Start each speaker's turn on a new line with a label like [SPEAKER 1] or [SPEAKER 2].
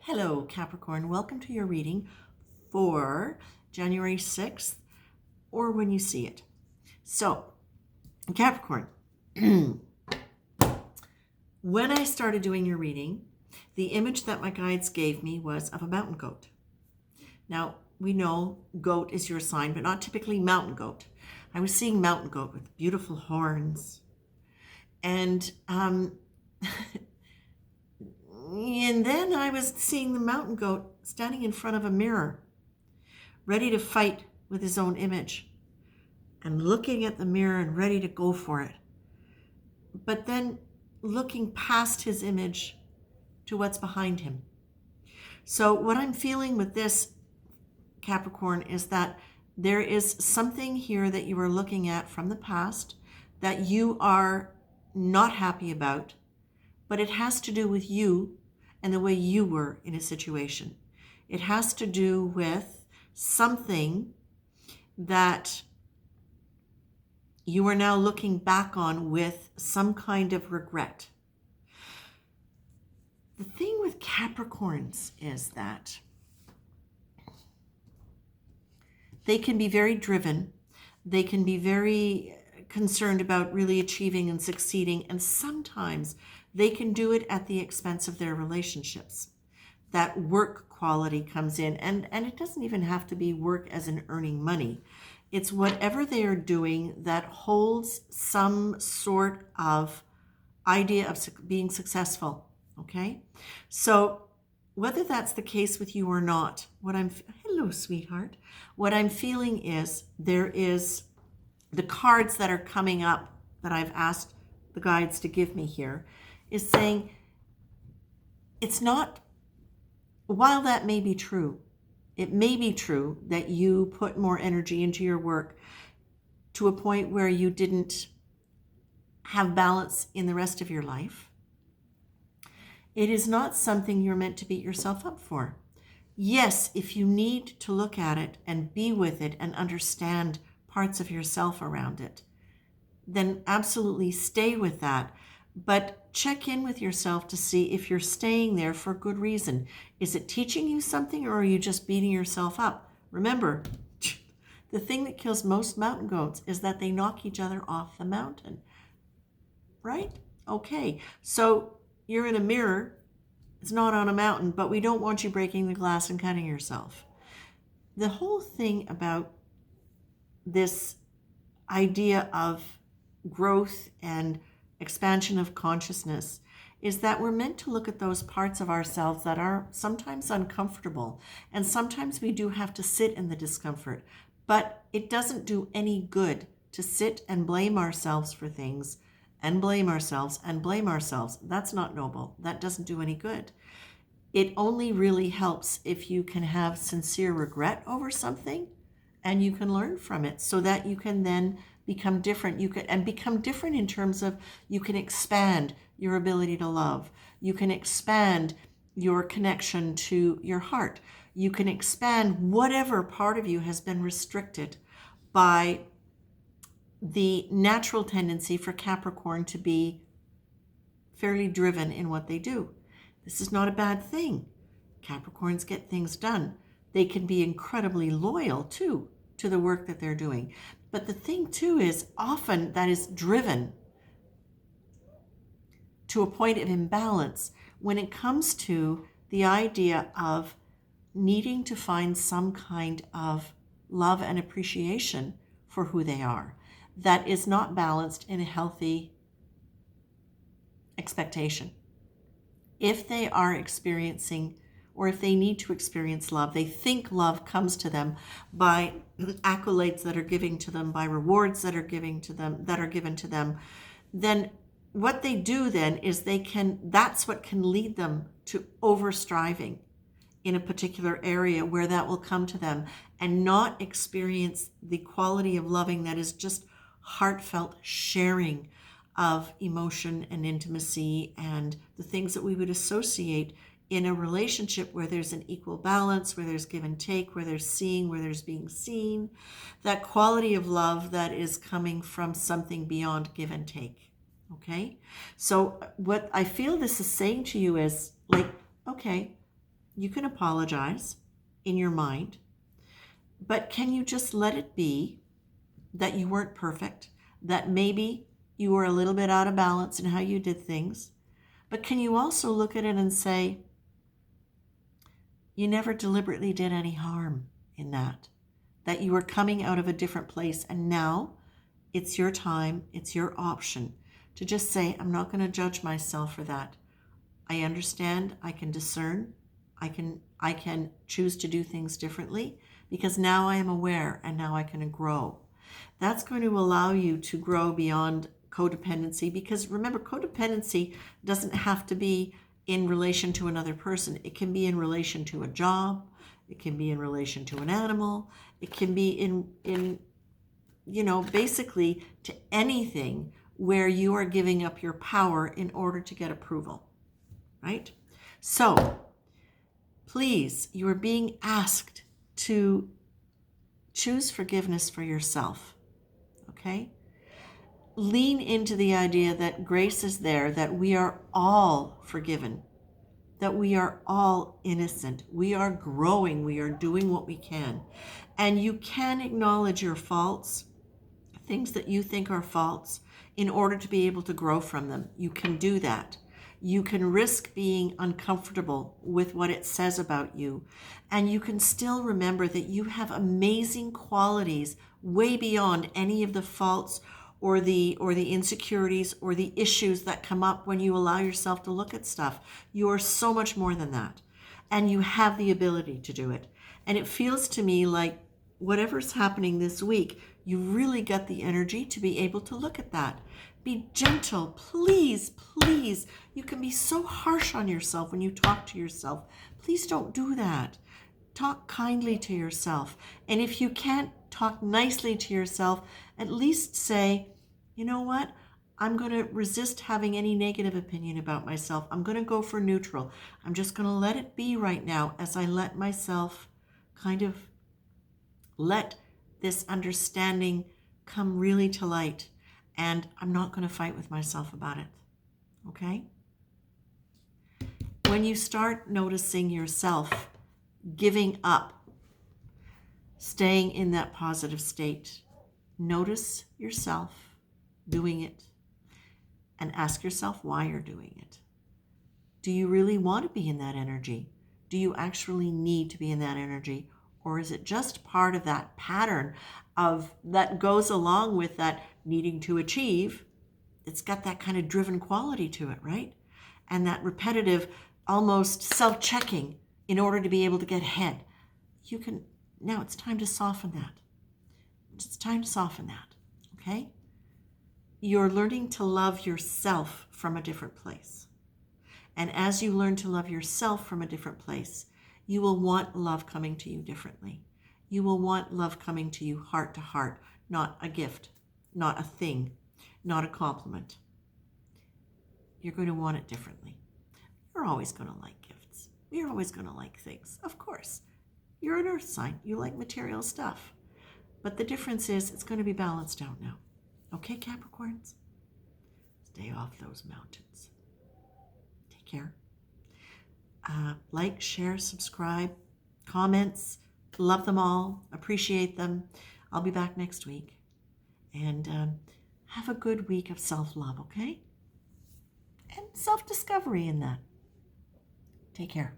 [SPEAKER 1] Hello, Capricorn. Welcome to your reading for January 6th, or when you see it. So, Capricorn, when I started doing your reading, the image that my guides gave me was of a mountain goat. Now, we know goat is your sign, but not typically mountain goat. I was seeing mountain goat with beautiful horns. And And then I was seeing the mountain goat standing in front of a mirror, ready to fight with his own image, and looking at the mirror and ready to go for it. But then looking past his image to what's behind him. So what I'm feeling with this, Capricorn, is that there is something here that you are looking at from the past that you are not happy about, but it has to do with you and the way you were in a situation. It has to do with something that you are now looking back on with some kind of regret. The thing with Capricorns is that they can be very driven. They can be very concerned about really achieving and succeeding, and sometimes they can do it at the expense of their relationships. That work quality comes in, and it doesn't even have to be work as in earning money. It's whatever they are doing that holds some sort of idea of being successful, okay? So whether that's the case with you or not, hello, sweetheart. What I'm feeling is there is the cards that are coming up that I've asked the guides to give me here is saying it's not, while that may be true, it may be true that you put more energy into your work to a point where you didn't have balance in the rest of your life. It is not something you're meant to beat yourself up for. Yes, if you need to look at it and be with it and understand parts of yourself around it, then absolutely stay with that. But check in with yourself to see if you're staying there for good reason. Is it teaching you something, or are you just beating yourself up? Remember, the thing that kills most mountain goats is that they knock each other off the mountain. Right? Okay. So you're in a mirror. It's not on a mountain, but we don't want you breaking the glass and cutting yourself. The whole thing about this idea of growth and expansion of consciousness is that we're meant to look at those parts of ourselves that are sometimes uncomfortable, and sometimes we do have to sit in the discomfort, but it doesn't do any good to sit and blame ourselves for things and blame ourselves and blame ourselves. That's not noble. That doesn't do any good. It only really helps if you can have sincere regret over something and you can learn from it so that you can then become different. You can become different in terms of you can expand your ability to love. You can expand your connection to your heart. You can expand whatever part of you has been restricted by the natural tendency for Capricorn to be fairly driven in what they do. This is not a bad thing. Capricorns get things done. They can be incredibly loyal too to the work that they're doing. But the thing too is often that is driven to a point of imbalance when it comes to the idea of needing to find some kind of love and appreciation for who they are that is not balanced in a healthy expectation. If they are experiencing, or if they need to experience love, they think love comes to them by accolades that are given to them, by rewards that are given to them, then what they do then is that's what can lead them to over striving in a particular area where that will come to them and not experience the quality of loving that is just heartfelt sharing of emotion and intimacy and the things that we would associate in a relationship where there's an equal balance, where there's give and take, where there's seeing, where there's being seen, that quality of love that is coming from something beyond give and take. Okay? So what I feel this is saying to you is like, okay, You can apologize in your mind, but can you just let it be that you weren't perfect, that maybe you were a little bit out of balance in how you did things, but can you also look at it and say, you never deliberately did any harm in that you were coming out of a different place, and now it's your time, it's your option to just say, I'm not going to judge myself for that. I understand, I can discern, I can choose to do things differently because now I am aware and now I can grow. That's going to allow you to grow beyond codependency, because remember, codependency doesn't have to be in relation to another person. It can be in relation to a job, it can be in relation to an animal, it can be in basically to anything where you are giving up your power in order to get approval, right? So please, you are being asked to choose forgiveness for yourself, okay? Lean into the idea that grace is there, that we are all forgiven, that we are all innocent, we are growing, we are doing what we can. And you can acknowledge your faults, things that you think are faults, in order to be able to grow from them. You can do that. You can risk being uncomfortable with what it says about you. And you can still remember that you have amazing qualities way beyond any of the faults or the insecurities or the issues that come up when you allow yourself to look at stuff. You are so much more than that. And you have the ability to do it. And it feels to me like whatever's happening this week, you really got the energy to be able to look at that. Be gentle, please, please. You can be so harsh on yourself when you talk to yourself. Please don't do that. Talk kindly to yourself. And if you can't talk nicely to yourself, at least say, you know what? I'm going to resist having any negative opinion about myself. I'm going to go for neutral. I'm just going to let it be right now as I let myself kind of let this understanding come really to light. And I'm not going to fight with myself about it. Okay? When you start noticing yourself giving up, staying in that positive state, notice yourself doing it and ask yourself why you're doing it. Do you really want to be in that energy? Do you actually need to be in that energy? Or is it just part of that pattern of that goes along with that needing to achieve? It's got that kind of driven quality to it, right? And that repetitive, almost self-checking in order to be able to get ahead. Now it's time to soften that. It's time to soften that, okay? You're learning to love yourself from a different place. And as you learn to love yourself from a different place, you will want love coming to you differently. You will want love coming to you heart to heart, not a gift, not a thing, not a compliment. You're going to want it differently. You're always going to like gifts. You're always going to like things. Of course, you're an earth sign. You like material stuff. But the difference is it's going to be balanced out now. Okay, Capricorns? Stay off those mountains. Take care. Like, share, subscribe, comments. Love them all. Appreciate them. I'll be back next week. And have a good week of self-love, okay? And self-discovery in that. Take care.